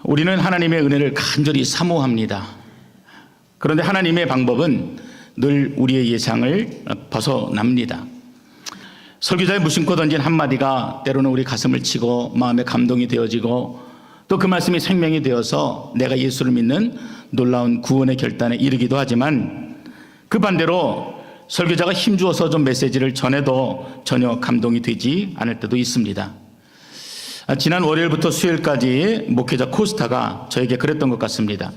우리는 하나님의 은혜를 간절히 사모합니다. 그런데 하나님의 방법은 늘 우리의 예상을 벗어납니다. 설교자의 무심코 던진 한마디가 때로는 우리 가슴을 치고 마음에 감동이 되어지고 또 그 말씀이 생명이 되어서 내가 예수를 믿는 놀라운 구원의 결단에 이르기도 하지만, 그 반대로 설교자가 힘주어서 좀 메시지를 전해도 전혀 감동이 되지 않을 때도 있습니다. 지난 월요일부터 수요일까지 목회자 코스타가 저에게 그랬던 것 같습니다.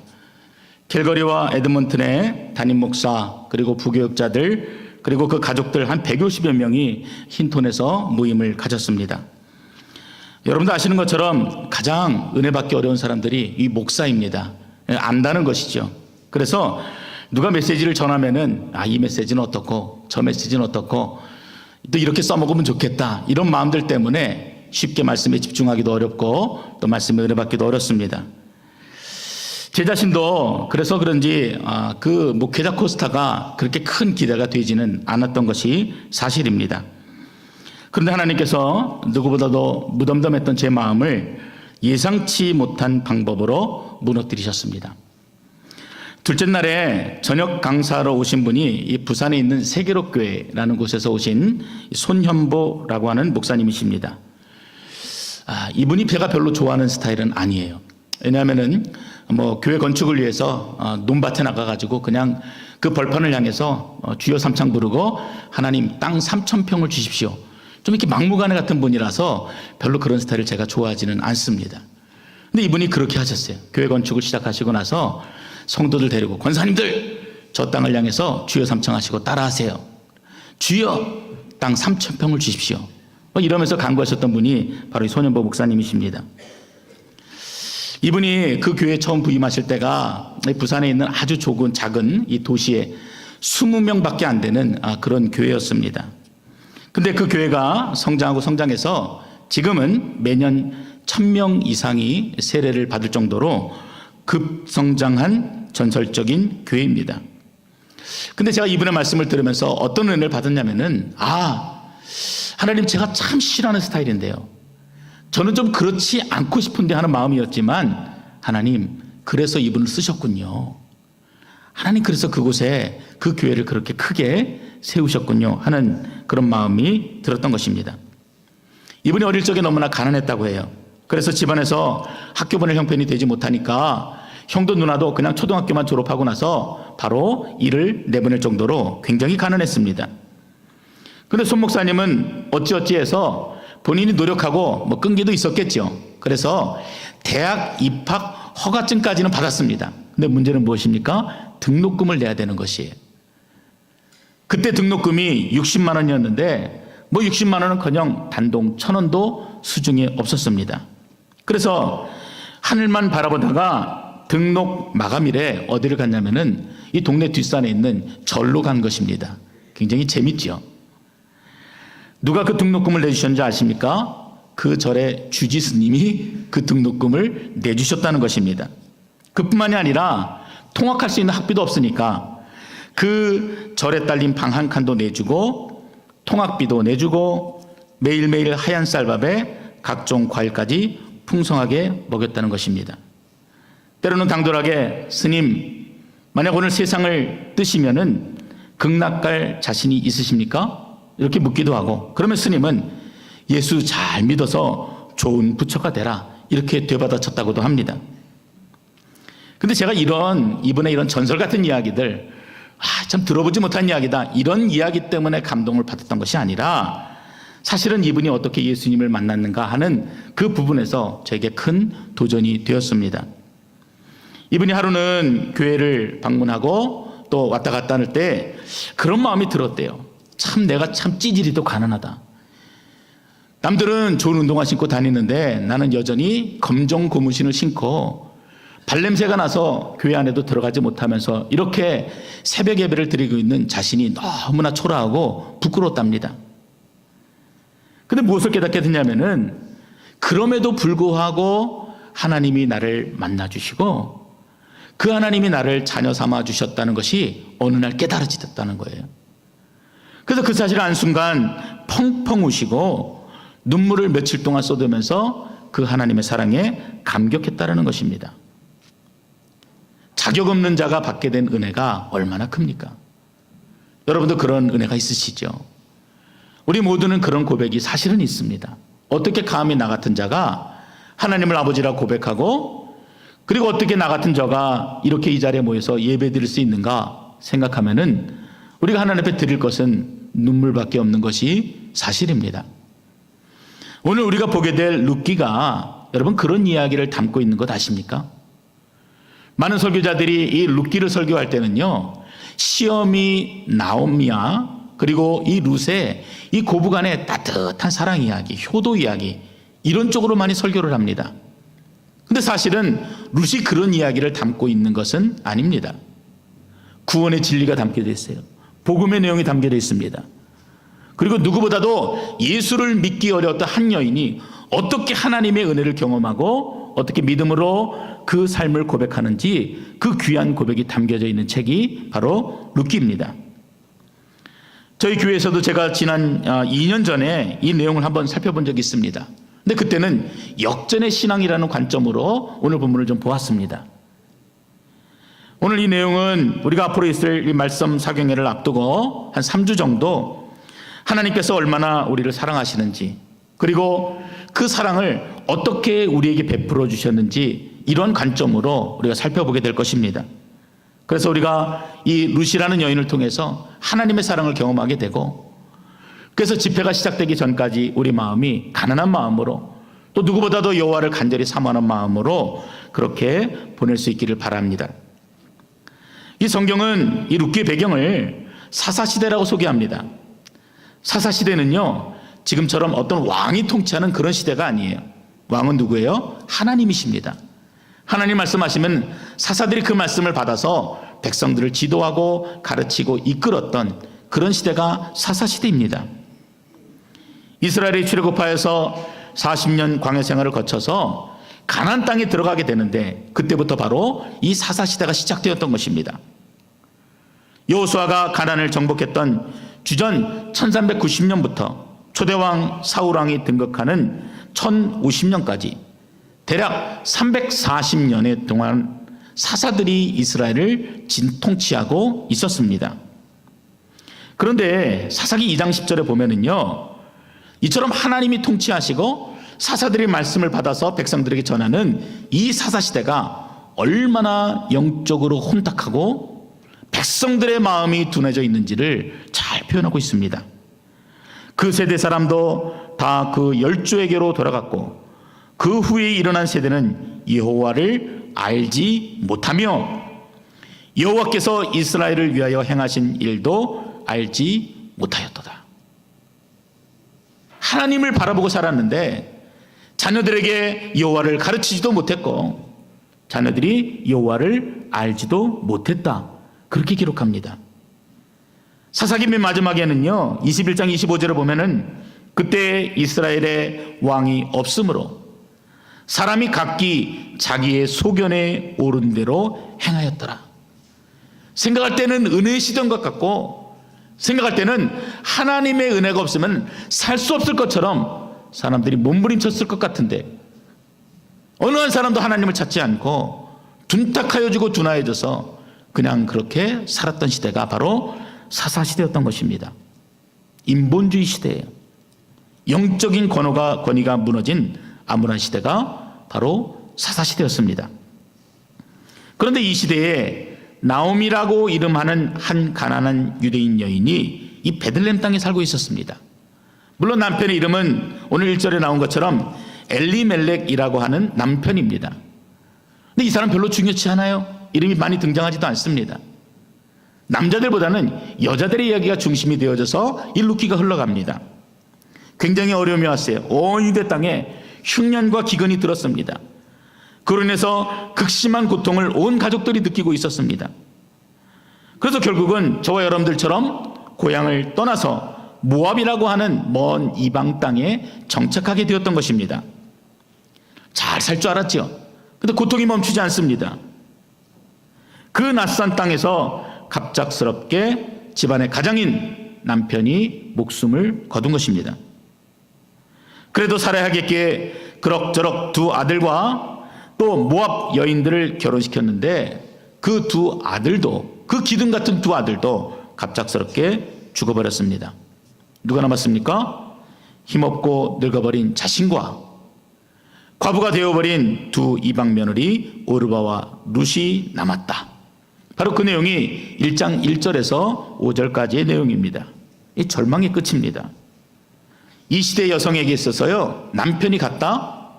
캘거리와 에드먼튼의 담임 목사, 그리고 부교육자들, 그리고 그 가족들 한 150여 명이 힌톤에서 모임을 가졌습니다. 여러분도 아시는 것처럼 가장 은혜 받기 어려운 사람들이 이 목사입니다. 안다는 것이죠. 그래서 누가 메시지를 전하면은 이 메시지는 어떻고 저 메시지는 어떻고 또 이렇게 써먹으면 좋겠다, 이런 마음들 때문에 쉽게 말씀에 집중하기도 어렵고 또 말씀에 은혜 받기도 어렵습니다. 제 자신도 그래서 그런지 그 목회자 코스타가 그렇게 큰 기대가 되지는 않았던 것이 사실입니다. 그런데 하나님께서 누구보다도 무덤덤했던 제 마음을 예상치 못한 방법으로 무너뜨리셨습니다. 둘째 날에 저녁 강사로 오신 분이 이 부산에 있는 세계로교회라는 곳에서 오신 손현보라고 하는 목사님이십니다. 이분이 제가 별로 좋아하는 스타일은 아니에요. 왜냐하면은 교회 건축을 위해서 논밭에 나가가지고 그냥 그 벌판을 향해서 주여 삼창 부르고 하나님 땅 3,000평을 주십시오, 좀 이렇게 막무가내 같은 분이라서 별로 그런 스타일을 제가 좋아하지는 않습니다. 근데 이분이 그렇게 하셨어요. 교회 건축을 시작하시고 나서 성도들 데리고, 권사님들 저 땅을 향해서 주여 삼창하시고 따라하세요. 주여 땅 3,000평을 주십시오, 이러면서 간구하셨던 분이 바로 이 손현보 목사님이십니다. 이분이 그 교회에 처음 부임하실 때가 부산에 있는 아주 작은 이 도시에 20명밖에 안 되는 그런 교회였습니다. 근데 그 교회가 성장하고 성장해서 지금은 매년 1,000명 이상이 세례를 받을 정도로 급성장한 전설적인 교회입니다. 근데 제가 이분의 말씀을 들으면서 어떤 은혜를 받았냐면은, 하나님, 제가 참 싫어하는 스타일인데요, 저는 좀 그렇지 않고 싶은데 하는 마음이었지만, 하나님 그래서 이분을 쓰셨군요, 하나님 그래서 그곳에 그 교회를 그렇게 크게 세우셨군요 하는 그런 마음이 들었던 것입니다. 이분이 어릴 적에 너무나 가난했다고 해요. 그래서 집안에서 학교 보낼 형편이 되지 못하니까 형도 누나도 그냥 초등학교만 졸업하고 나서 바로 일을 내보낼 정도로 굉장히 가난했습니다. 그런데 손 목사님은 어찌어찌해서 본인이 노력하고 끈기도 있었겠죠. 그래서 대학 입학 허가증까지는 받았습니다. 근데 문제는 무엇입니까? 등록금을 내야 되는 것이에요. 그때 등록금이 60만 원이었는데 60만 원은커녕 단동 1,000원도 수중에 없었습니다. 그래서 하늘만 바라보다가 등록 마감일에 어디를 갔냐면은 이 동네 뒷산에 있는 절로 간 것입니다. 굉장히 재밌죠. 누가 그 등록금을 내주셨는지 아십니까? 그 절의 주지스님이 그 등록금을 내주셨다는 것입니다. 그뿐만이 아니라 통학할 수 있는 학비도 없으니까 그 절에 딸린 방 한 칸도 내주고 통학비도 내주고 매일매일 하얀 쌀밥에 각종 과일까지 풍성하게 먹였다는 것입니다. 때로는 당돌하게, 스님, 만약 오늘 세상을 뜨시면은 극락갈 자신이 있으십니까? 이렇게 묻기도 하고, 그러면 스님은 예수 잘 믿어서 좋은 부처가 되라, 이렇게 되받아쳤다고도 합니다. 근데 제가 이분의 이런 전설 같은 이야기들, 참 들어보지 못한 이야기다, 이런 이야기 때문에 감동을 받았던 것이 아니라 사실은 이분이 어떻게 예수님을 만났는가 하는 그 부분에서 저에게 큰 도전이 되었습니다. 이분이 하루는 교회를 방문하고 또 왔다 갔다 할 때 그런 마음이 들었대요. 참 내가 참 찌질이도 가난하다. 남들은 좋은 운동화 신고 다니는데 나는 여전히 검정 고무신을 신고 발냄새가 나서 교회 안에도 들어가지 못하면서 이렇게 새벽 예배를 드리고 있는 자신이 너무나 초라하고 부끄러웠답니다. 근데 무엇을 깨닫게 됐냐면은, 그럼에도 불구하고 하나님이 나를 만나주시고 그 하나님이 나를 자녀 삼아 주셨다는 것이 어느 날 깨달아졌다는 거예요. 그래서 그 사실을 안 순간 펑펑 우시고 눈물을 며칠 동안 쏟으면서 그 하나님의 사랑에 감격했다라는 것입니다. 자격 없는 자가 받게 된 은혜가 얼마나 큽니까? 여러분도 그런 은혜가 있으시죠? 우리 모두는 그런 고백이 사실은 있습니다. 어떻게 감히 나 같은 자가 하나님을 아버지라 고백하고, 그리고 어떻게 나 같은 자가 이렇게 이 자리에 모여서 예배 드릴 수 있는가 생각하면은 우리가 하나님 앞에 드릴 것은 눈물밖에 없는 것이 사실입니다. 오늘 우리가 보게 될 룻기가 여러분 그런 이야기를 담고 있는 것 아십니까? 많은 설교자들이 이 룻기를 설교할 때는요, 시험이 나옴이야, 그리고 이 룻의 이 고부간의 따뜻한 사랑 이야기, 효도 이야기, 이런 쪽으로 많이 설교를 합니다. 근데 사실은 룻이 그런 이야기를 담고 있는 것은 아닙니다. 구원의 진리가 담겨져 있어요. 복음의 내용이 담겨져 있습니다. 그리고 누구보다도 예수를 믿기 어려웠던 한 여인이 어떻게 하나님의 은혜를 경험하고 어떻게 믿음으로 그 삶을 고백하는지, 그 귀한 고백이 담겨져 있는 책이 바로 룻기입니다. 저희 교회에서도 제가 지난 2년 전에 이 내용을 한번 살펴본 적이 있습니다. 근데 그때는 역전의 신앙이라는 관점으로 오늘 본문을 좀 보았습니다. 오늘 이 내용은 우리가 앞으로 있을 이 말씀 사경회를 앞두고 한 3주 정도 하나님께서 얼마나 우리를 사랑하시는지, 그리고 그 사랑을 어떻게 우리에게 베풀어 주셨는지, 이런 관점으로 우리가 살펴보게 될 것입니다. 그래서 우리가 이 룻이라는 여인을 통해서 하나님의 사랑을 경험하게 되고, 그래서 집회가 시작되기 전까지 우리 마음이 가난한 마음으로, 또 누구보다도 여호와를 간절히 사모하는 마음으로 그렇게 보낼 수 있기를 바랍니다. 이 성경은 이 룻기의 배경을 사사시대라고 소개합니다. 사사시대는요, 지금처럼 어떤 왕이 통치하는 그런 시대가 아니에요. 왕은 누구예요? 하나님이십니다. 하나님 말씀하시면 사사들이 그 말씀을 받아서 백성들을 지도하고 가르치고 이끌었던 그런 시대가 사사시대입니다. 이스라엘이 출애굽하여서 40년 광야 생활을 거쳐서 가나안 땅에 들어가게 되는데, 그때부터 바로 이 사사시대가 시작되었던 것입니다. 여호수아가 가나안을 정복했던 주전 1390년부터 초대왕 사울왕이 등극하는 1050년까지 대략 340년의 동안 사사들이 이스라엘을 통치하고 있었습니다. 그런데 사사기 2장 10절에 보면은요, 이처럼 하나님이 통치하시고 사사들의 말씀을 받아서 백성들에게 전하는 이 사사시대가 얼마나 영적으로 혼탁하고 백성들의 마음이 둔해져 있는지를 잘 표현하고 있습니다. 그 세대 사람도 다 그 열조에게로 돌아갔고, 그 후에 일어난 세대는 여호와를 알지 못하며 여호와께서 이스라엘을 위하여 행하신 일도 알지 못하였도다. 하나님을 바라보고 살았는데 자녀들에게 여호와를 가르치지도 못했고, 자녀들이 여호와를 알지도 못했다, 그렇게 기록합니다. 사사기 맨 마지막에는요, 21장 25절을 보면은 그때 이스라엘의 왕이 없으므로 사람이 각기 자기의 소견에 오른 대로 행하였더라. 생각할 때는 은혜시던 것 같고, 생각할 때는 하나님의 은혜가 없으면 살 수 없을 것처럼 사람들이 몸부림쳤을 것 같은데, 어느 한 사람도 하나님을 찾지 않고 둔탁하여지고 둔화해져서 그냥 그렇게 살았던 시대가 바로 사사시대였던 것입니다. 인본주의 시대예요. 영적인 권위가 무너진 암울한 시대가 바로 사사시대였습니다. 그런데 이 시대에 나옴이라고 이름하는 한 가난한 유대인 여인이 이 베들레헴 땅에 살고 있었습니다. 물론 남편의 이름은 오늘 1절에 나온 것처럼 엘리멜렉이라고 하는 남편입니다. 근데 이 사람 별로 중요치 않아요. 이름이 많이 등장하지도 않습니다. 남자들보다는 여자들의 이야기가 중심이 되어져서 이 룻기가 흘러갑니다. 굉장히 어려움이 왔어요. 온 유대 땅에 흉년과 기근이 들었습니다. 그로 인해서 극심한 고통을 온 가족들이 느끼고 있었습니다. 그래서 결국은 저와 여러분들처럼 고향을 떠나서 모압이라고 하는 먼 이방 땅에 정착하게 되었던 것입니다. 잘 살 줄 알았죠. 그런데 고통이 멈추지 않습니다. 그 낯선 땅에서 갑작스럽게 집안의 가장인 남편이 목숨을 거둔 것입니다. 그래도 살아야 하겠기에 그럭저럭 두 아들과 또 모압 여인들을 결혼시켰는데 그 두 아들도, 그 기둥 같은 두 아들도 갑작스럽게 죽어버렸습니다. 누가 남았습니까? 힘없고 늙어버린 자신과 과부가 되어버린 두 이방 며느리 오르바와 룻이 남았다. 바로 그 내용이 1장 1절에서 5절까지의 내용입니다. 이 절망의 끝입니다. 이 시대 여성에게 있어서요, 남편이 갔다,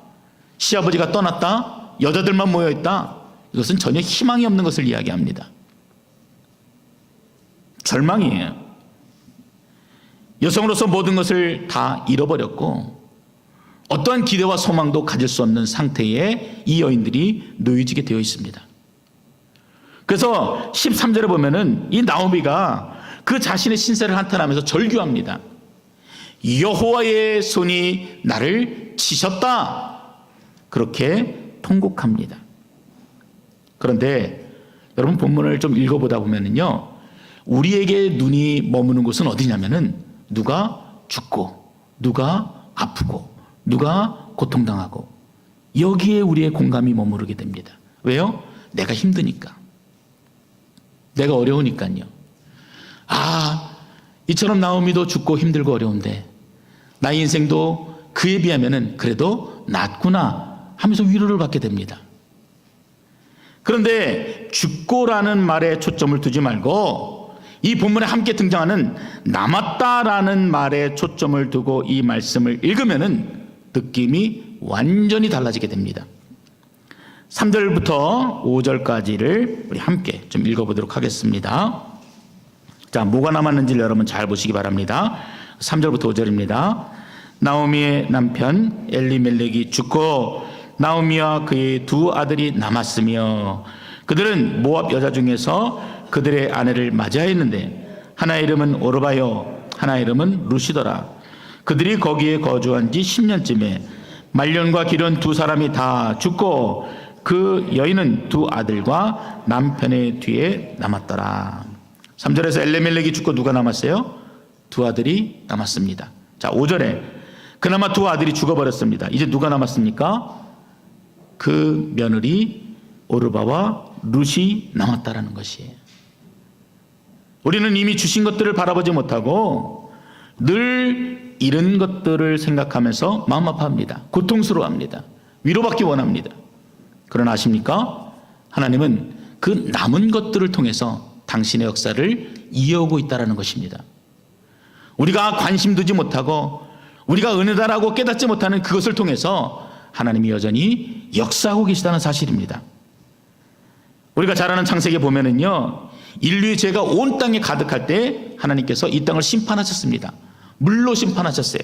시아버지가 떠났다, 여자들만 모여있다, 이것은 전혀 희망이 없는 것을 이야기합니다. 절망이에요. 여성으로서 모든 것을 다 잃어버렸고 어떠한 기대와 소망도 가질 수 없는 상태에 이 여인들이 놓여지게 되어 있습니다. 그래서 13절에 보면은 이 나오미가 그 자신의 신세를 한탄하면서 절규합니다. 여호와의 손이 나를 치셨다. 그렇게 통곡합니다. 그런데 여러분 본문을 좀 읽어보다 보면은요, 우리에게 눈이 머무는 곳은 어디냐면은 누가 죽고 누가 아프고 누가 고통당하고 여기에 우리의 공감이 머무르게 됩니다. 왜요? 내가 힘드니까, 내가 어려우니까요. 아, 이처럼 나오미도 죽고 힘들고 어려운데 나의 인생도 그에 비하면은 그래도 낫구나 하면서 위로를 받게 됩니다. 그런데 죽고라는 말에 초점을 두지 말고 이 본문에 함께 등장하는 남았다라는 말에 초점을 두고 이 말씀을 읽으면은 느낌이 완전히 달라지게 됩니다. 3절부터 5절까지를 우리 함께 좀 읽어보도록 하겠습니다. 자, 뭐가 남았는지를 여러분 잘 보시기 바랍니다. 3절부터 5절입니다. 나오미의 남편 엘리멜렉이 죽고 나오미와 그의 두 아들이 남았으며 그들은 모압 여자 중에서 그들의 아내를 맞이하였는데 하나의 이름은 오르바요 하나의 이름은 룻이더라. 그들이 거기에 거주한 지 10년쯤에 말년과 기른 두 사람이 다 죽고 그 여인은 두 아들과 남편의 뒤에 남았더라. 3절에서 엘리멜렉이 죽고 누가 남았어요? 두 아들이 남았습니다. 자, 5절에 그나마 두 아들이 죽어버렸습니다. 이제 누가 남았습니까? 그 며느리 오르바와 룻이 남았다라는 것이에요. 우리는 이미 주신 것들을 바라보지 못하고 늘 잃은 것들을 생각하면서 마음 아파합니다. 고통스러워합니다. 위로받기 원합니다. 그러나 아십니까? 하나님은 그 남은 것들을 통해서 당신의 역사를 이어오고 있다는 것입니다. 우리가 관심 두지 못하고 우리가 은혜다라고 깨닫지 못하는 그것을 통해서 하나님이 여전히 역사하고 계시다는 사실입니다. 우리가 잘 아는 창세기에 보면은요, 인류의 죄가 온 땅에 가득할 때 하나님께서 이 땅을 심판하셨습니다. 물로 심판하셨어요.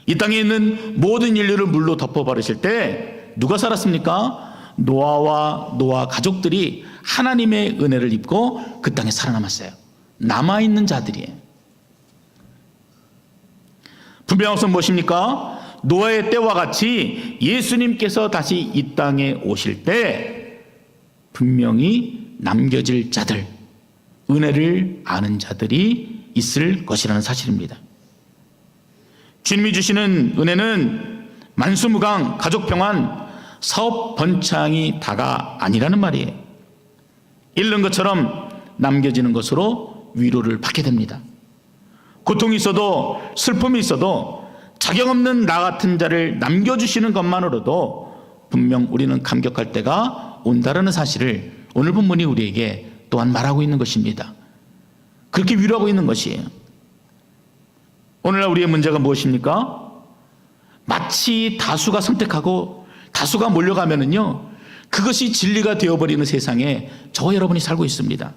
이 땅에 있는 모든 인류를 물로 덮어버리실 때 누가 살았습니까? 노아와 노아 가족들이 하나님의 은혜를 입고 그 땅에 살아남았어요. 남아있는 자들이에요. 분명한 것은 무엇입니까? 노아의 때와 같이 예수님께서 다시 이 땅에 오실 때 분명히 남겨질 자들, 은혜를 아는 자들이 있을 것이라는 사실입니다. 주님이 주시는 은혜는 만수무강, 가족평안, 사업 번창이 다가 아니라는 말이에요. 잃는 것처럼 남겨지는 것으로 위로를 받게 됩니다. 고통이 있어도 슬픔이 있어도 자격 없는 나 같은 자를 남겨주시는 것만으로도 분명 우리는 감격할 때가 온다라는 사실을 오늘 본문이 우리에게 또한 말하고 있는 것입니다. 그렇게 위로하고 있는 것이에요. 오늘날 우리의 문제가 무엇입니까? 마치 다수가 선택하고 다수가 몰려가면은요, 그것이 진리가 되어버리는 세상에 저와 여러분이 살고 있습니다.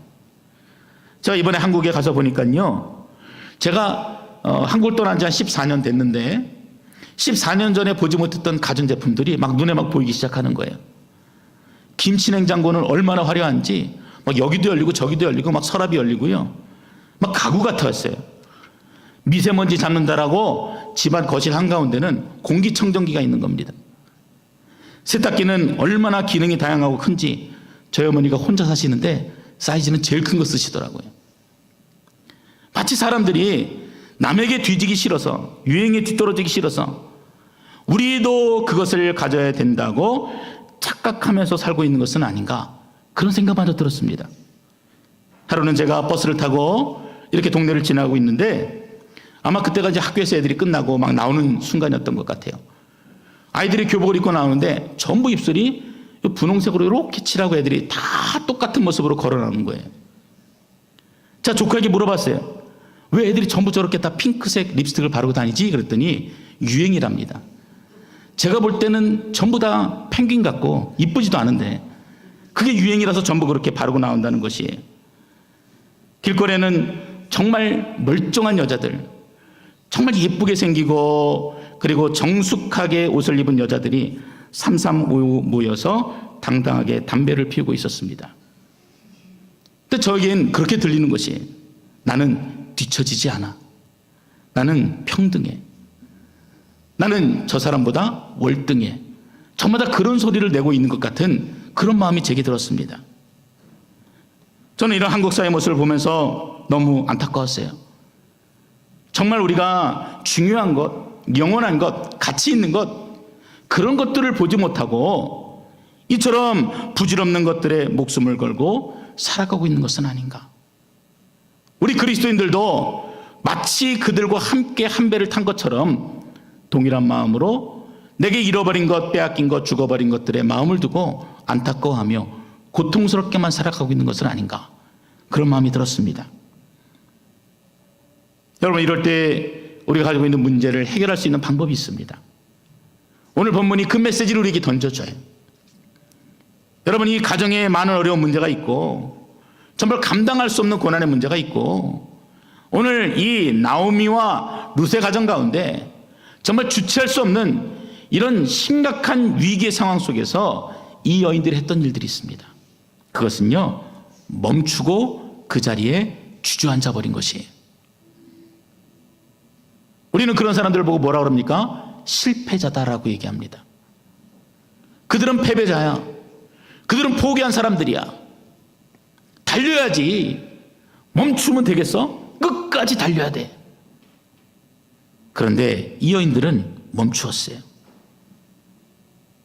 제가 이번에 한국에 가서 보니까요, 제가 한국을 떠난 지 한 14년 됐는데 14년 전에 보지 못했던 가전제품들이 막 눈에 막 보이기 시작하는 거예요. 김치 냉장고는 얼마나 화려한지 막 여기도 열리고 저기도 열리고 막 서랍이 열리고요, 막 가구 같았어요. 미세먼지 잡는다라고 집안 거실 한가운데는 공기청정기가 있는 겁니다. 세탁기는 얼마나 기능이 다양하고 큰지 저희 어머니가 혼자 사시는데 사이즈는 제일 큰 거 쓰시더라고요. 마치 사람들이 남에게 뒤지기 싫어서, 유행에 뒤떨어지기 싫어서 우리도 그것을 가져야 된다고 착각하면서 살고 있는 것은 아닌가, 그런 생각마저 들었습니다. 하루는 제가 버스를 타고 이렇게 동네를 지나고 있는데 아마 그때가 이제 학교에서 애들이 끝나고 막 나오는 순간이었던 것 같아요. 아이들이 교복을 입고 나오는데 전부 입술이 분홍색으로 이렇게 칠하고 애들이 다 똑같은 모습으로 걸어 나오는 거예요. 자, 조카에게 물어봤어요. 왜 애들이 전부 저렇게 다 핑크색 립스틱을 바르고 다니지? 그랬더니 유행이랍니다. 제가 볼 때는 전부 다 펭귄 같고 이쁘지도 않은데 그게 유행이라서 전부 그렇게 바르고 나온다는 것이에요. 길거리에는 정말 멀쩡한 여자들, 정말 예쁘게 생기고 그리고 정숙하게 옷을 입은 여자들이 삼삼오오 모여서 당당하게 담배를 피우고 있었습니다. 근데 저에겐 그렇게 들리는 것이, 나는 뒤처지지 않아. 나는 평등해. 나는 저 사람보다 월등해. 저마다 그런 소리를 내고 있는 것 같은 그런 마음이 제게 들었습니다. 저는 이런 한국 사회의 모습을 보면서 너무 안타까웠어요. 정말 우리가 중요한 것, 영원한 것, 가치 있는 것, 그런 것들을 보지 못하고 이처럼 부질없는 것들에 목숨을 걸고 살아가고 있는 것은 아닌가. 우리 그리스도인들도 마치 그들과 함께 한 배를 탄 것처럼 동일한 마음으로 내게 잃어버린 것, 빼앗긴 것, 죽어버린 것들에 마음을 두고 안타까워하며 고통스럽게만 살아가고 있는 것은 아닌가, 그런 마음이 들었습니다. 여러분, 이럴 때 우리가 가지고 있는 문제를 해결할 수 있는 방법이 있습니다. 오늘 본문이 그 메시지를 우리에게 던져줘요. 여러분, 이 가정에 많은 어려운 문제가 있고 정말 감당할 수 없는 고난의 문제가 있고, 오늘 이 나오미와 룻의 가정 가운데 정말 주체할 수 없는 이런 심각한 위기의 상황 속에서 이 여인들이 했던 일들이 있습니다. 그것은요, 멈추고 그 자리에 주저앉아 버린 것이에요. 우리는 그런 사람들을 보고 뭐라 그럽니까? 실패자다라고 얘기합니다. 그들은 패배자야. 그들은 포기한 사람들이야. 달려야지. 멈추면 되겠어? 끝까지 달려야 돼. 그런데 이 여인들은 멈추었어요.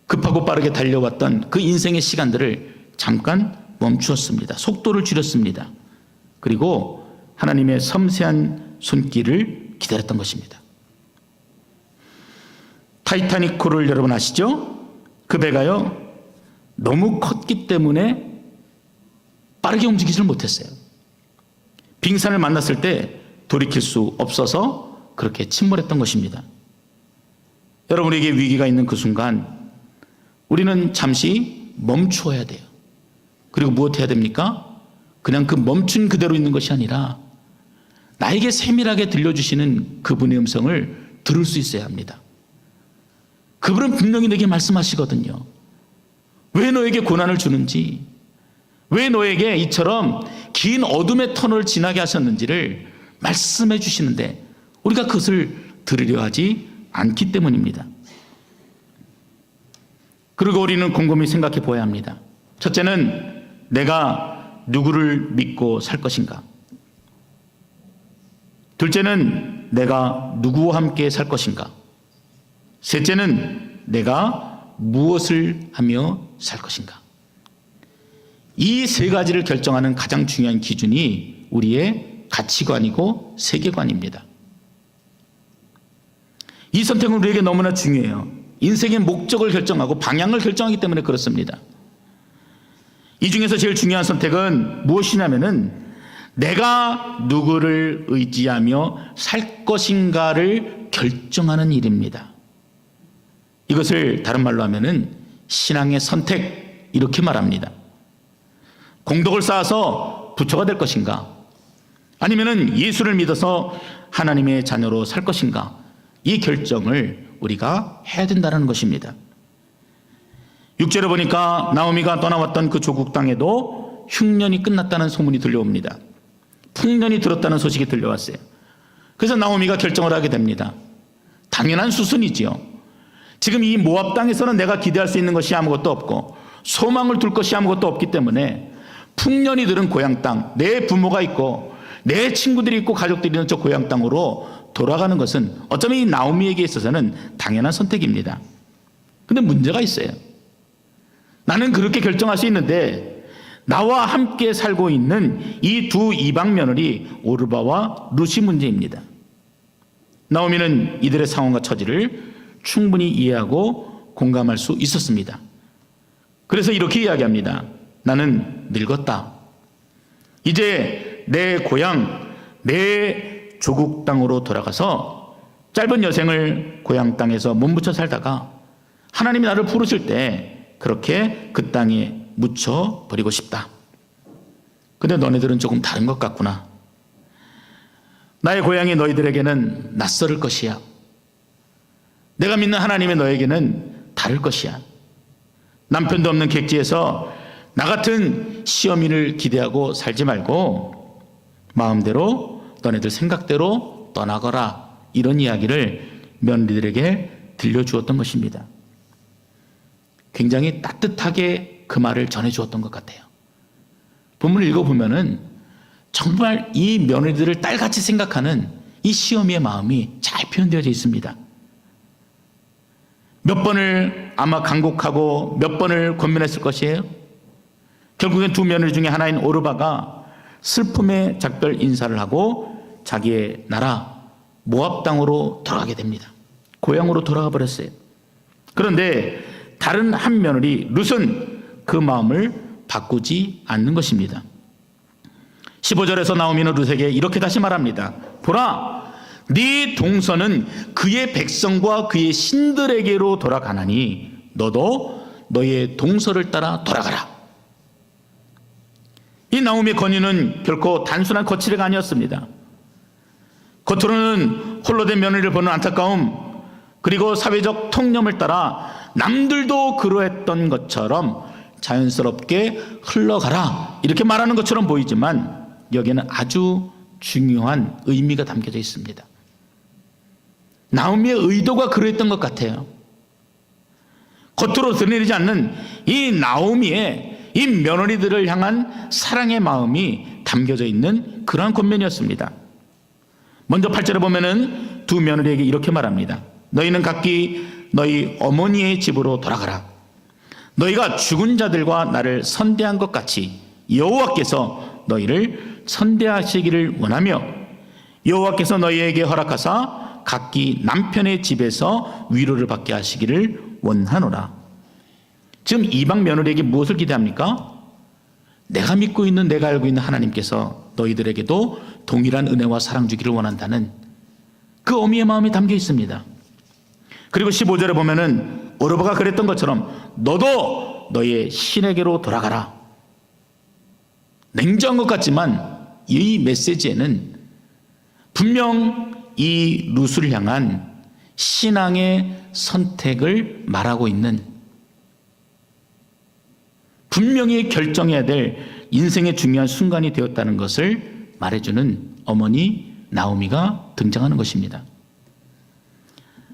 급하고 빠르게 달려왔던 그 인생의 시간들을 잠깐 멈추었습니다. 속도를 줄였습니다. 그리고 하나님의 섬세한 손길을 기다렸던 것입니다. 타이타닉호를 여러분 아시죠? 그 배가요, 너무 컸기 때문에 빠르게 움직이지를 못했어요. 빙산을 만났을 때 돌이킬 수 없어서 그렇게 침몰했던 것입니다. 여러분에게 위기가 있는 그 순간 우리는 잠시 멈추어야 돼요. 그리고 무엇 해야 됩니까? 그냥 그 멈춘 그대로 있는 것이 아니라 나에게 세밀하게 들려주시는 그분의 음성을 들을 수 있어야 합니다. 그분은 분명히 내게 말씀하시거든요. 왜 너에게 고난을 주는지, 왜 너에게 이처럼 긴 어둠의 터널을 지나게 하셨는지를 말씀해 주시는데 우리가 그것을 들으려 하지 않기 때문입니다. 그리고 우리는 곰곰이 생각해 보아야 합니다. 첫째는 내가 누구를 믿고 살 것인가? 둘째는 내가 누구와 함께 살 것인가? 셋째는 내가 무엇을 하며 살 것인가? 이 세 가지를 결정하는 가장 중요한 기준이 우리의 가치관이고 세계관입니다. 이 선택은 우리에게 너무나 중요해요. 인생의 목적을 결정하고 방향을 결정하기 때문에 그렇습니다. 이 중에서 제일 중요한 선택은 무엇이냐면은 내가 누구를 의지하며 살 것인가를 결정하는 일입니다. 이것을 다른 말로 하면은 신앙의 선택, 이렇게 말합니다. 공덕을 쌓아서 부처가 될 것인가? 아니면은 예수를 믿어서 하나님의 자녀로 살 것인가? 이 결정을 우리가 해야 된다는 것입니다. 6절에 보니까 나오미가 떠나왔던 그 조국 땅에도 흉년이 끝났다는 소문이 들려옵니다. 풍년이 들었다는 소식이 들려왔어요. 그래서 나오미가 결정을 하게 됩니다. 당연한 수순이지요. 지금 이 모압 땅에서는 내가 기대할 수 있는 것이 아무것도 없고 소망을 둘 것이 아무것도 없기 때문에 풍년이 들은 고향 땅, 내 부모가 있고 내 친구들이 있고 가족들이 있는 저 고향 땅으로 돌아가는 것은 어쩌면 이 나오미에게 있어서는 당연한 선택입니다. 근데 문제가 있어요. 나는 그렇게 결정할 수 있는데 나와 함께 살고 있는 이 두 이방 며느리 오르바와 룻이 문제입니다. 나오미는 이들의 상황과 처지를 충분히 이해하고 공감할 수 있었습니다. 그래서 이렇게 이야기합니다. 나는 늙었다. 이제 내 고향, 내 조국 땅으로 돌아가서 짧은 여생을 고향 땅에서 몸붙여 살다가 하나님이 나를 부르실 때 그렇게 그 땅에 묻혀 버리고 싶다. 근데 너네들은 조금 다른 것 같구나. 나의 고향이 너희들에게는 낯설을 것이야. 내가 믿는 하나님이 너에게는 다를 것이야. 남편도 없는 객지에서 나 같은 시어미를 기대하고 살지 말고 마음대로 너네들 생각대로 떠나거라. 이런 이야기를 며느리들에게 들려주었던 것입니다. 굉장히 따뜻하게 그 말을 전해주었던 것 같아요. 본문을 읽어보면은 정말 이 며느리들을 딸같이 생각하는 이 시어미의 마음이 잘 표현되어져 있습니다. 몇 번을 아마 간곡하고 몇 번을 권면했을 것이에요. 결국엔 두 며느리 중에 하나인 오르바가 슬픔의 작별 인사를 하고 자기의 나라 모압 땅으로 돌아가게 됩니다. 고향으로 돌아가 버렸어요. 그런데 다른 한 며느리 룻은 그 마음을 바꾸지 않는 것입니다. 15절에서 나오미는 룻에게 이렇게 다시 말합니다. 보라, 네 동서는 그의 백성과 그의 신들에게로 돌아가나니 너도 너의 동서를 따라 돌아가라. 이 나오미의 권유는 결코 단순한 거칠애가 아니었습니다. 겉으로는 홀로 된 며느리를 보는 안타까움, 그리고 사회적 통념을 따라 남들도 그러했던 것처럼 자연스럽게 흘러가라 이렇게 말하는 것처럼 보이지만 여기에는 아주 중요한 의미가 담겨져 있습니다. 나오미의 의도가 그러했던 것 같아요. 겉으로 드러내지 않는 이 나오미의 이 며느리들을 향한 사랑의 마음이 담겨져 있는 그러한 권면이었습니다. 먼저 8절에 보면은 두 며느리에게 이렇게 말합니다. 너희는 각기 너희 어머니의 집으로 돌아가라. 너희가 죽은 자들과 나를 선대한 것 같이 여호와께서 너희를 선대하시기를 원하며 여호와께서 너희에게 허락하사 각기 남편의 집에서 위로를 받게 하시기를 원하노라. 지금 이방 며느리에게 무엇을 기대합니까? 내가 믿고 있는, 내가 알고 있는 하나님께서 너희들에게도 동일한 은혜와 사랑 주기를 원한다는 그 어미의 마음이 담겨 있습니다. 그리고 15절에 보면은 오르바가 그랬던 것처럼 너도 너의 신에게로 돌아가라. 냉정한 것 같지만 이 메시지에는 분명 이 룻을 향한 신앙의 선택을 말하고 있는, 분명히 결정해야 될 인생의 중요한 순간이 되었다는 것을 말해주는 어머니 나오미가 등장하는 것입니다.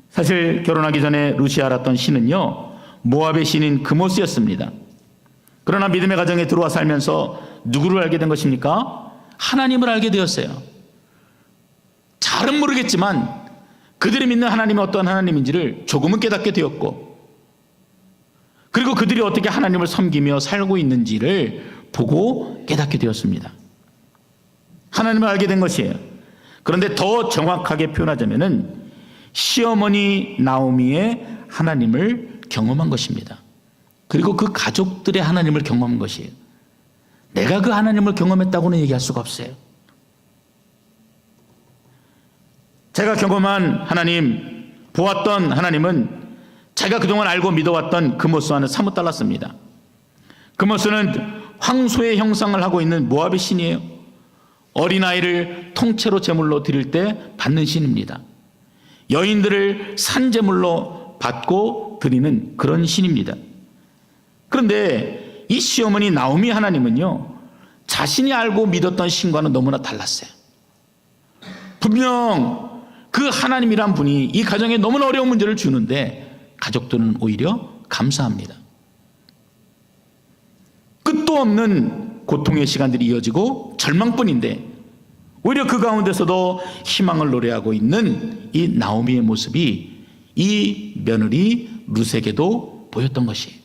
사실 결혼하기 전에 룻이 알았던 신은요, 모압의 신인 그모스였습니다. 그러나 믿음의 가정에 들어와 살면서 누구를 알게 된 것입니까? 하나님을 알게 되었어요. 잘은 모르겠지만 그들이 믿는 하나님이 어떠한 하나님인지를 조금은 깨닫게 되었고, 그리고 그들이 어떻게 하나님을 섬기며 살고 있는지를 보고 깨닫게 되었습니다. 하나님을 알게 된 것이에요. 그런데 더 정확하게 표현하자면은 시어머니 나오미의 하나님을 경험한 것입니다. 그리고 그 가족들의 하나님을 경험한 것이에요. 내가 그 하나님을 경험했다고는 얘기할 수가 없어요. 제가 경험한 하나님, 보았던 하나님은 제가 그동안 알고 믿어왔던 그모스와는 사뭇 달랐습니다. 그모스는 황소의 형상을 하고 있는 모압의 신이에요. 어린아이를 통째로 제물로 드릴 때 받는 신입니다. 여인들을 산제물로 받고 드리는 그런 신입니다. 그런데 이 시어머니 나오미 하나님은요, 자신이 알고 믿었던 신과는 너무나 달랐어요. 분명 그 하나님이란 분이 이 가정에 너무나 어려운 문제를 주는데 가족들은 오히려 감사합니다. 끝도 없는 고통의 시간들이 이어지고 절망뿐인데 오히려 그 가운데서도 희망을 노래하고 있는 이 나오미의 모습이 이 며느리 룻에게도 보였던 것이.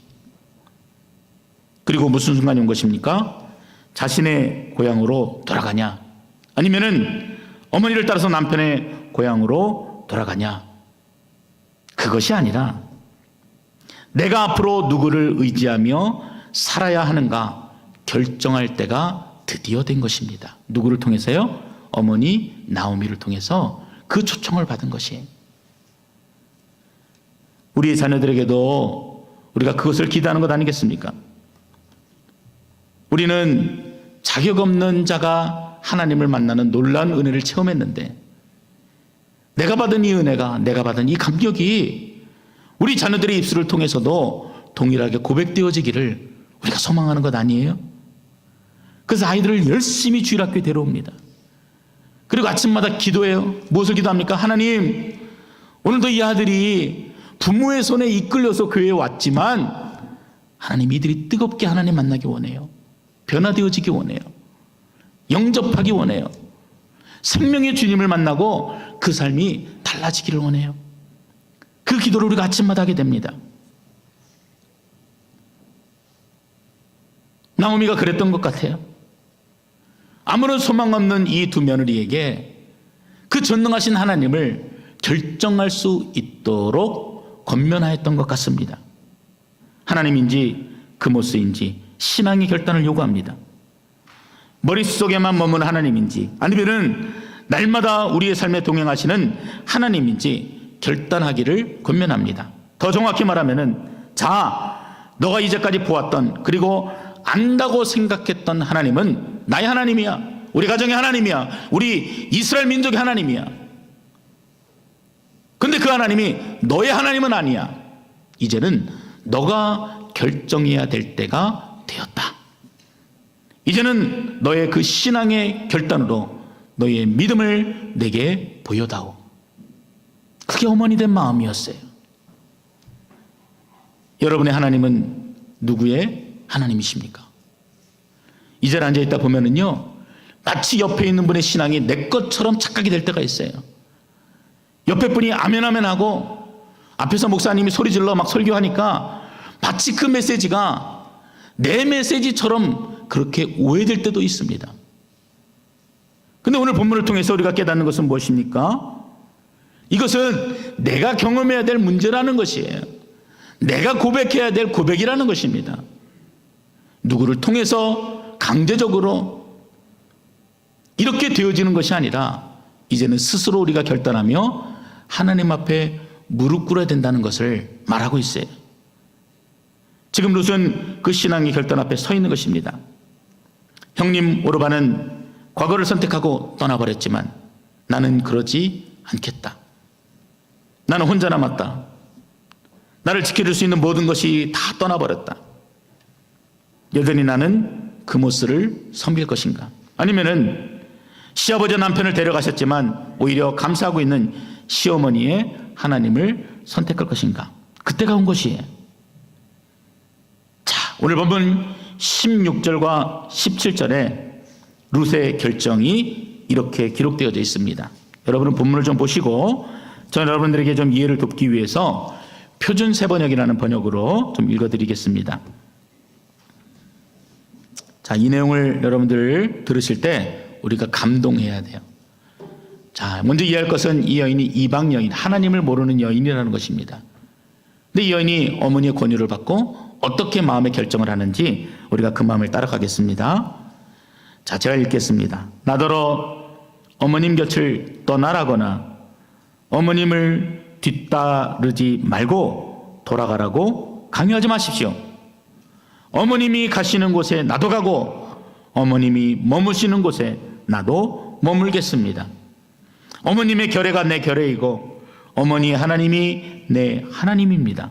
그리고 무슨 순간이 온 것입니까? 자신의 고향으로 돌아가냐, 아니면은 어머니를 따라서 남편의 고향으로 돌아가냐. 그것이 아니라 내가 앞으로 누구를 의지하며 살아야 하는가 결정할 때가 드디어 된 것입니다. 누구를 통해서요? 어머니 나오미를 통해서 그 초청을 받은 것이. 우리의 자녀들에게도 우리가 그것을 기대하는 것 아니겠습니까? 우리는 자격 없는 자가 하나님을 만나는 놀라운 은혜를 체험했는데, 내가 받은 이 은혜가, 내가 받은 이 감격이 우리 자녀들의 입술을 통해서도 동일하게 고백되어지기를 우리가 소망하는 것 아니에요? 그래서 아이들을 열심히 주일학교에 데려옵니다. 그리고 아침마다 기도해요. 무엇을 기도합니까? 하나님, 오늘도 이 아들이 부모의 손에 이끌려서 교회에 왔지만 하나님, 이들이 뜨겁게 하나님 만나기 원해요. 변화되어지기 원해요. 영접하기 원해요. 생명의 주님을 만나고 그 삶이 달라지기를 원해요. 그 기도를 우리가 아침마다 하게 됩니다. 나오미가 그랬던 것 같아요. 아무런 소망 없는 이 두 며느리에게 그 전능하신 하나님을 결정할 수 있도록 권면하였던 것 같습니다. 하나님인지 그모스인지 신앙의 결단을 요구합니다. 머릿속에만 머무는 하나님인지 아니면은 날마다 우리의 삶에 동행하시는 하나님인지 결단하기를 권면합니다. 더 정확히 말하면은, 자, 너가 이제까지 보았던, 그리고 안다고 생각했던 하나님은 나의 하나님이야. 우리 가정의 하나님이야. 우리 이스라엘 민족의 하나님이야. 근데 그 하나님이 너의 하나님은 아니야. 이제는 너가 결정해야 될 때가 되었다. 이제는 너의 그 신앙의 결단으로 너의 믿음을 내게 보여다오. 그게 어머니 된 마음이었어요. 여러분의 하나님은 누구의 하나님이십니까? 이 자리에 앉아있다 보면은요, 마치 옆에 있는 분의 신앙이 내 것처럼 착각이 될 때가 있어요. 옆에 분이 아멘 아멘 하고 앞에서 목사님이 소리질러 막 설교하니까 마치 그 메시지가 내 메시지처럼 그렇게 오해될 때도 있습니다. 근데 오늘 본문을 통해서 우리가 깨닫는 것은 무엇입니까? 이것은 내가 경험해야 될 문제라는 것이에요. 내가 고백해야 될 고백이라는 것입니다. 누구를 통해서 강제적으로 이렇게 되어지는 것이 아니라 이제는 스스로 우리가 결단하며 하나님 앞에 무릎 꿇어야 된다는 것을 말하고 있어요. 지금 룻은 그 신앙의 결단 앞에 서 있는 것입니다. 형님 오르바는 과거를 선택하고 떠나버렸지만 나는 그러지 않겠다. 나는 혼자 남았다. 나를 지켜줄 수 있는 모든 것이 다 떠나버렸다. 여전히 나는 그 모습을 섬길 것인가? 아니면은 시아버지 남편을 데려가셨지만 오히려 감사하고 있는 시어머니의 하나님을 선택할 것인가? 그때가 온 것이에요. 자, 오늘 본문 16절과 17절에 룻의 결정이 이렇게 기록되어져 있습니다. 여러분은 본문을 좀 보시고 저는 여러분들에게 좀 이해를 돕기 위해서 표준 세번역이라는 번역으로 좀 읽어드리겠습니다. 자, 이 내용을 여러분들 들으실 때 우리가 감동해야 돼요. 자, 먼저 이해할 것은 이 여인이 이방 여인, 하나님을 모르는 여인이라는 것입니다. 근데 이 여인이 어머니의 권유를 받고 어떻게 마음의 결정을 하는지 우리가 그 마음을 따라가겠습니다. 자, 제가 읽겠습니다. 나더러 어머님 곁을 떠나라거나 어머님을 뒤따르지 말고 돌아가라고 강요하지 마십시오. 어머님이 가시는 곳에 나도 가고 어머님이 머무시는 곳에 나도 머물겠습니다. 어머님의 결례가 내 결례이고 어머니의 하나님이 내 하나님입니다.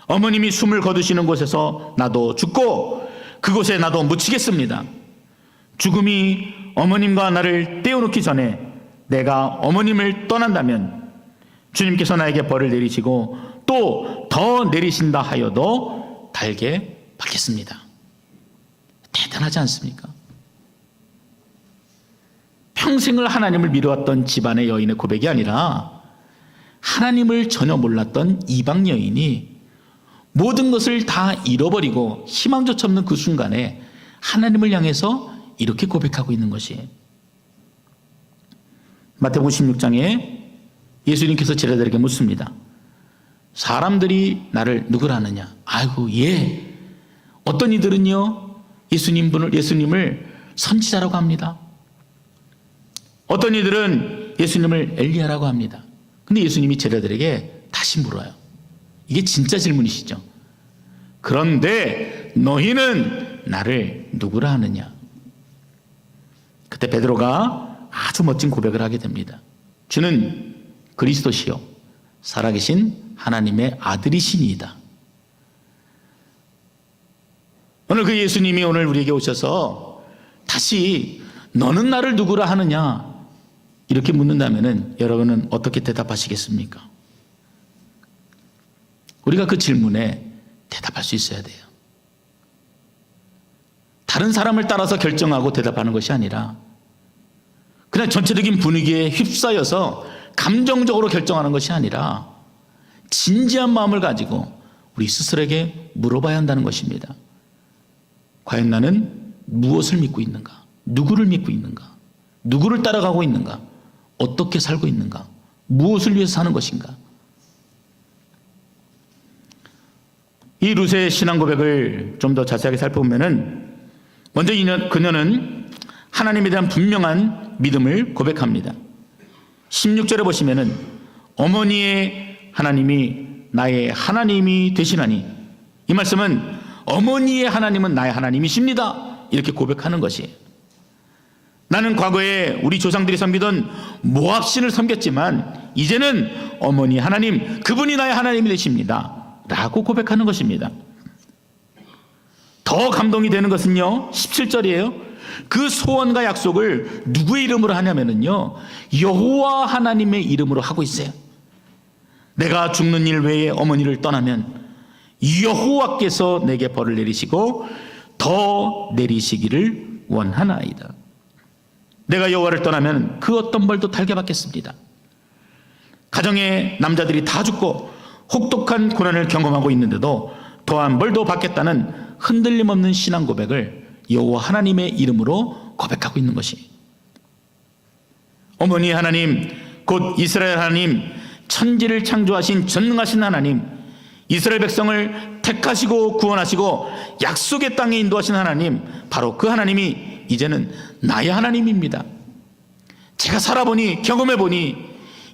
어머님이 숨을 거두시는 곳에서 나도 죽고 그곳에 나도 묻히겠습니다. 죽음이 어머님과 나를 떼어놓기 전에 내가 어머님을 떠난다면 주님께서 나에게 벌을 내리시고 또 더 내리신다 하여도 달게 받겠습니다. 대단하지 않습니까? 평생을 하나님을 미뤄왔던 집안의 여인의 고백이 아니라 하나님을 전혀 몰랐던 이방 여인이 모든 것을 다 잃어버리고 희망조차 없는 그 순간에 하나님을 향해서 이렇게 고백하고 있는 것이, 마태복음 16장에 예수님께서 제자들에게 묻습니다. 사람들이 나를 누구라 하느냐? 아이고, 예. 어떤 이들은요, 예수님을 선지자라고 합니다. 어떤 이들은 예수님을 엘리야라고 합니다. 근데 예수님이 제자들에게 다시 물어요. 이게 진짜 질문이시죠? 그런데 너희는 나를 누구라 하느냐? 그때 베드로가 아주 멋진 고백을 하게 됩니다. 주는 그리스도시요 살아계신 하나님의 아들이시니이다. 오늘 그 예수님이 오늘 우리에게 오셔서 다시 너는 나를 누구라 하느냐 이렇게 묻는다면 여러분은 어떻게 대답하시겠습니까? 우리가 그 질문에 대답할 수 있어야 돼요. 다른 사람을 따라서 결정하고 대답하는 것이 아니라 그냥 전체적인 분위기에 휩싸여서 감정적으로 결정하는 것이 아니라 진지한 마음을 가지고 우리 스스로에게 물어봐야 한다는 것입니다. 과연 나는 무엇을 믿고 있는가? 누구를 믿고 있는가? 누구를 따라가고 있는가? 어떻게 살고 있는가? 무엇을 위해서 사는 것인가? 이 룻의 신앙 고백을 좀 더 자세하게 살펴보면은 먼저 그녀는 하나님에 대한 분명한 믿음을 고백합니다. 16절에 보시면은 어머니의 하나님이 나의 하나님이 되시나니, 이 말씀은 어머니의 하나님은 나의 하나님이십니다 이렇게 고백하는 것이에요. 나는 과거에 우리 조상들이 섬기던 모압신을 섬겼지만 이제는 어머니 하나님, 그분이 나의 하나님이 되십니다 라고 고백하는 것입니다. 더 감동이 되는 것은요 17절이에요. 그 소원과 약속을 누구의 이름으로 하냐면요 여호와 하나님의 이름으로 하고 있어요. 내가 죽는 일 외에 어머니를 떠나면 여호와께서 내게 벌을 내리시고 더 내리시기를 원하나이다. 내가 여호와를 떠나면 그 어떤 벌도 달게 받겠습니다. 가정의 남자들이 다 죽고 혹독한 고난을 경험하고 있는데도 더한 벌도 받겠다는 흔들림 없는 신앙 고백을 여호와 하나님의 이름으로 고백하고 있는 것이, 어머니 하나님 곧 이스라엘 하나님, 천지를 창조하신 전능하신 하나님, 이스라엘 백성을 택하시고 구원하시고 약속의 땅에 인도하신 하나님, 바로 그 하나님이 이제는 나의 하나님입니다. 제가 살아보니 경험해보니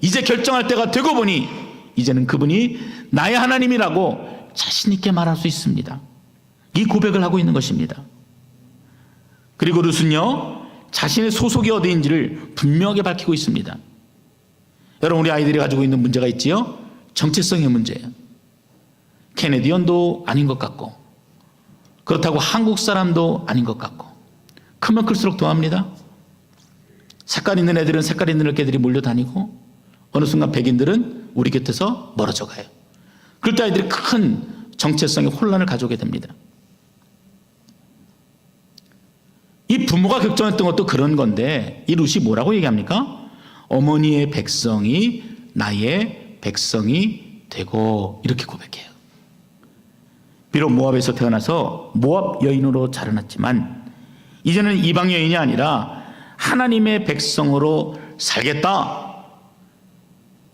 이제 결정할 때가 되고 보니 이제는 그분이 나의 하나님이라고 자신 있게 말할 수 있습니다. 이 고백을 하고 있는 것입니다. 그리고 룻은요 자신의 소속이 어디인지를 분명하게 밝히고 있습니다. 여러분, 우리 아이들이 가지고 있는 문제가 있지요. 정체성의 문제예요. 캐네디언도 아닌 것 같고 그렇다고 한국 사람도 아닌 것 같고 크면 클수록 더합니다. 색깔 있는 애들은 색깔 있는 애들이 몰려다니고 어느 순간 백인들은 우리 곁에서 멀어져 가요. 그럴 때 아이들이 큰 정체성의 혼란을 가져오게 됩니다. 이 부모가 걱정했던 것도 그런 건데 이 룻이 뭐라고 얘기합니까? 어머니의 백성이 나의 백성이 되고 이렇게 고백해요. 비록 모압에서 태어나서 모압 여인으로 자라났지만 이제는 이방 여인이 아니라 하나님의 백성으로 살겠다.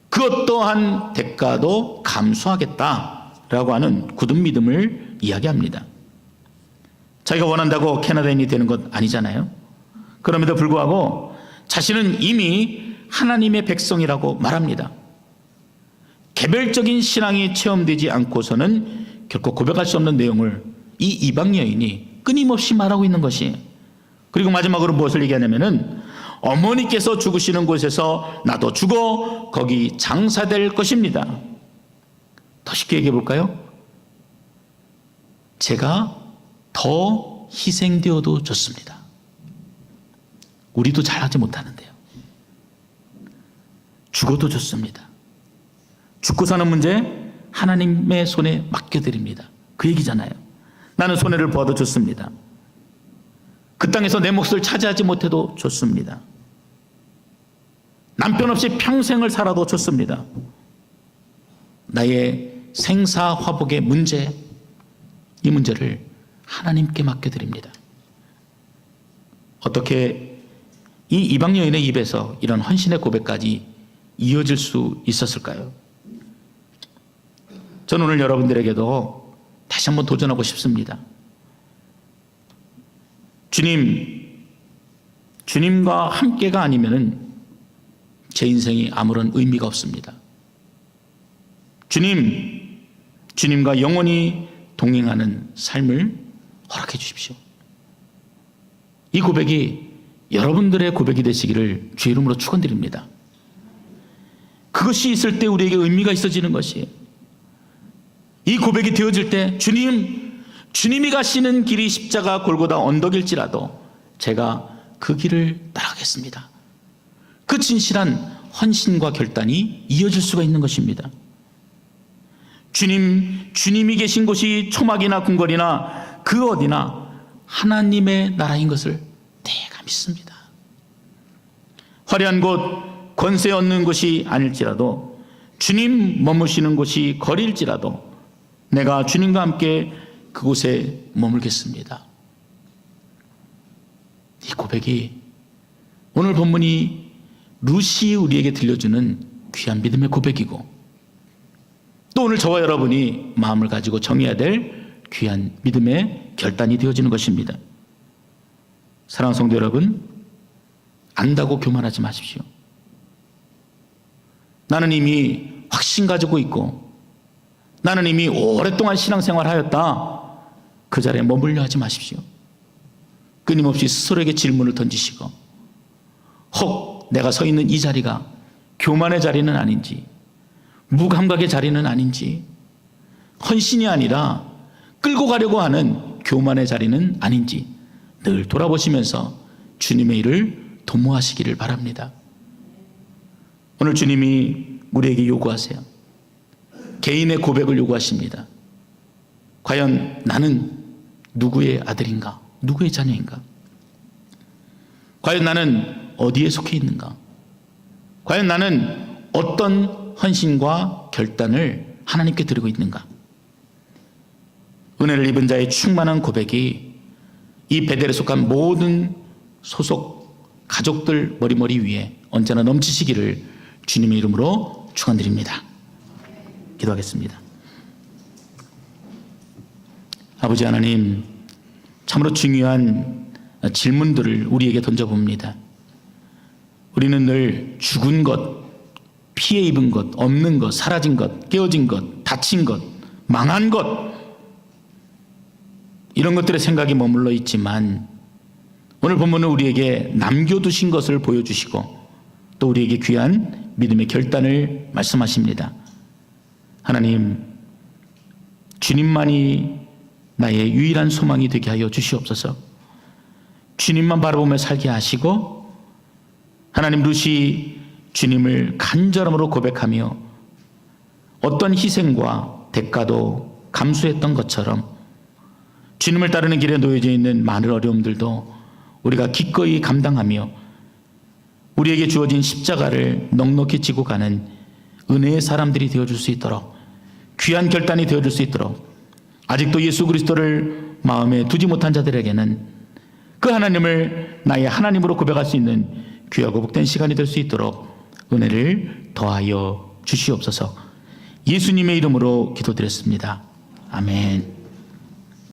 그 어떠한 대가도 감수하겠다라고 하는 굳은 믿음을 이야기합니다. 자기가 원한다고 캐나다인이 되는 것 아니잖아요. 그럼에도 불구하고 자신은 이미 하나님의 백성이라고 말합니다. 개별적인 신앙이 체험되지 않고서는 결코 고백할 수 없는 내용을 이 이방 여인이 끊임없이 말하고 있는 것이, 그리고 마지막으로 무엇을 얘기하냐면은 어머니께서 죽으시는 곳에서 나도 죽어 거기 장사될 것입니다. 더 쉽게 얘기해 볼까요? 제가 더 희생되어도 좋습니다. 우리도 잘하지 못하는데요. 죽어도 좋습니다. 죽고 사는 문제 하나님의 손에 맡겨드립니다. 그 얘기잖아요. 나는 손해를 보아도 좋습니다. 그 땅에서 내 몫을 차지하지 못해도 좋습니다. 남편 없이 평생을 살아도 좋습니다. 나의 생사화복의 문제, 이 문제를 하나님께 맡겨드립니다. 어떻게 이 이방 여인의 입에서 이런 헌신의 고백까지 이어질 수 있었을까요? 저는 오늘 여러분들에게도 다시 한번 도전하고 싶습니다. 주님과 함께가 아니면은 제 인생이 아무런 의미가 없습니다. 주님과 영원히 동행하는 삶을 허락해 주십시오. 이 고백이 여러분들의 고백이 되시기를 주의 이름으로 축원드립니다. 그것이 있을 때 우리에게 의미가 있어지는 것이에요. 이 고백이 되어질 때 주님이 가시는 길이 십자가 골고다 언덕일지라도 제가 그 길을 따라가겠습니다. 그 진실한 헌신과 결단이 이어질 수가 있는 것입니다. 주님이 계신 곳이 초막이나 궁궐이나 그 어디나 하나님의 나라인 것을 내가 믿습니다. 화려한 곳, 권세 얻는 곳이 아닐지라도 주님 머무시는 곳이 거리일지라도 내가 주님과 함께 그곳에 머물겠습니다. 이 고백이 오늘 본문이 루시 우리에게 들려주는 귀한 믿음의 고백이고 또 오늘 저와 여러분이 마음을 가지고 정해야 될 귀한 믿음의 결단이 되어지는 것입니다. 사랑하는 성도 여러분, 안다고 교만하지 마십시오. 나는 이미 확신 가지고 있고 나는 이미 오랫동안 신앙생활 하였다. 그 자리에 머물려 하지 마십시오. 끊임없이 스스로에게 질문을 던지시고 혹 내가 서 있는 이 자리가 교만의 자리는 아닌지 무감각의 자리는 아닌지 헌신이 아니라 끌고 가려고 하는 교만의 자리는 아닌지 늘 돌아보시면서 주님의 일을 도모하시기를 바랍니다. 오늘 주님이 우리에게 요구하세요. 개인의 고백을 요구하십니다. 과연 나는 누구의 아들인가? 누구의 자녀인가? 과연 나는 어디에 속해 있는가? 과연 나는 어떤 헌신과 결단을 하나님께 드리고 있는가? 은혜를 입은 자의 충만한 고백이 이 베델에 속한 모든 소속 가족들 머리머리 위에 언제나 넘치시기를 주님의 이름으로 축원드립니다. 기도하겠습니다. 아버지 하나님, 참으로 중요한 질문들을 우리에게 던져봅니다. 우리는 늘 죽은 것, 피해 입은 것, 없는 것, 사라진 것, 깨어진 것, 다친 것, 망한 것, 이런 것들의 생각이 머물러 있지만 오늘 본문은 우리에게 남겨두신 것을 보여주시고 또 우리에게 귀한 믿음의 결단을 말씀하십니다. 하나님, 주님만이 나의 유일한 소망이 되게 하여 주시옵소서. 주님만 바라보며 살게 하시고 하나님, 루시 주님을 간절함으로 고백하며 어떤 희생과 대가도 감수했던 것처럼 주님을 따르는 길에 놓여져 있는 많은 어려움들도 우리가 기꺼이 감당하며 우리에게 주어진 십자가를 넉넉히 지고 가는 은혜의 사람들이 되어줄 수 있도록, 귀한 결단이 되어줄 수 있도록, 아직도 예수 그리스도를 마음에 두지 못한 자들에게는 그 하나님을 나의 하나님으로 고백할 수 있는 귀하고 복된 시간이 될 수 있도록 은혜를 더하여 주시옵소서. 예수님의 이름으로 기도드렸습니다. 아멘.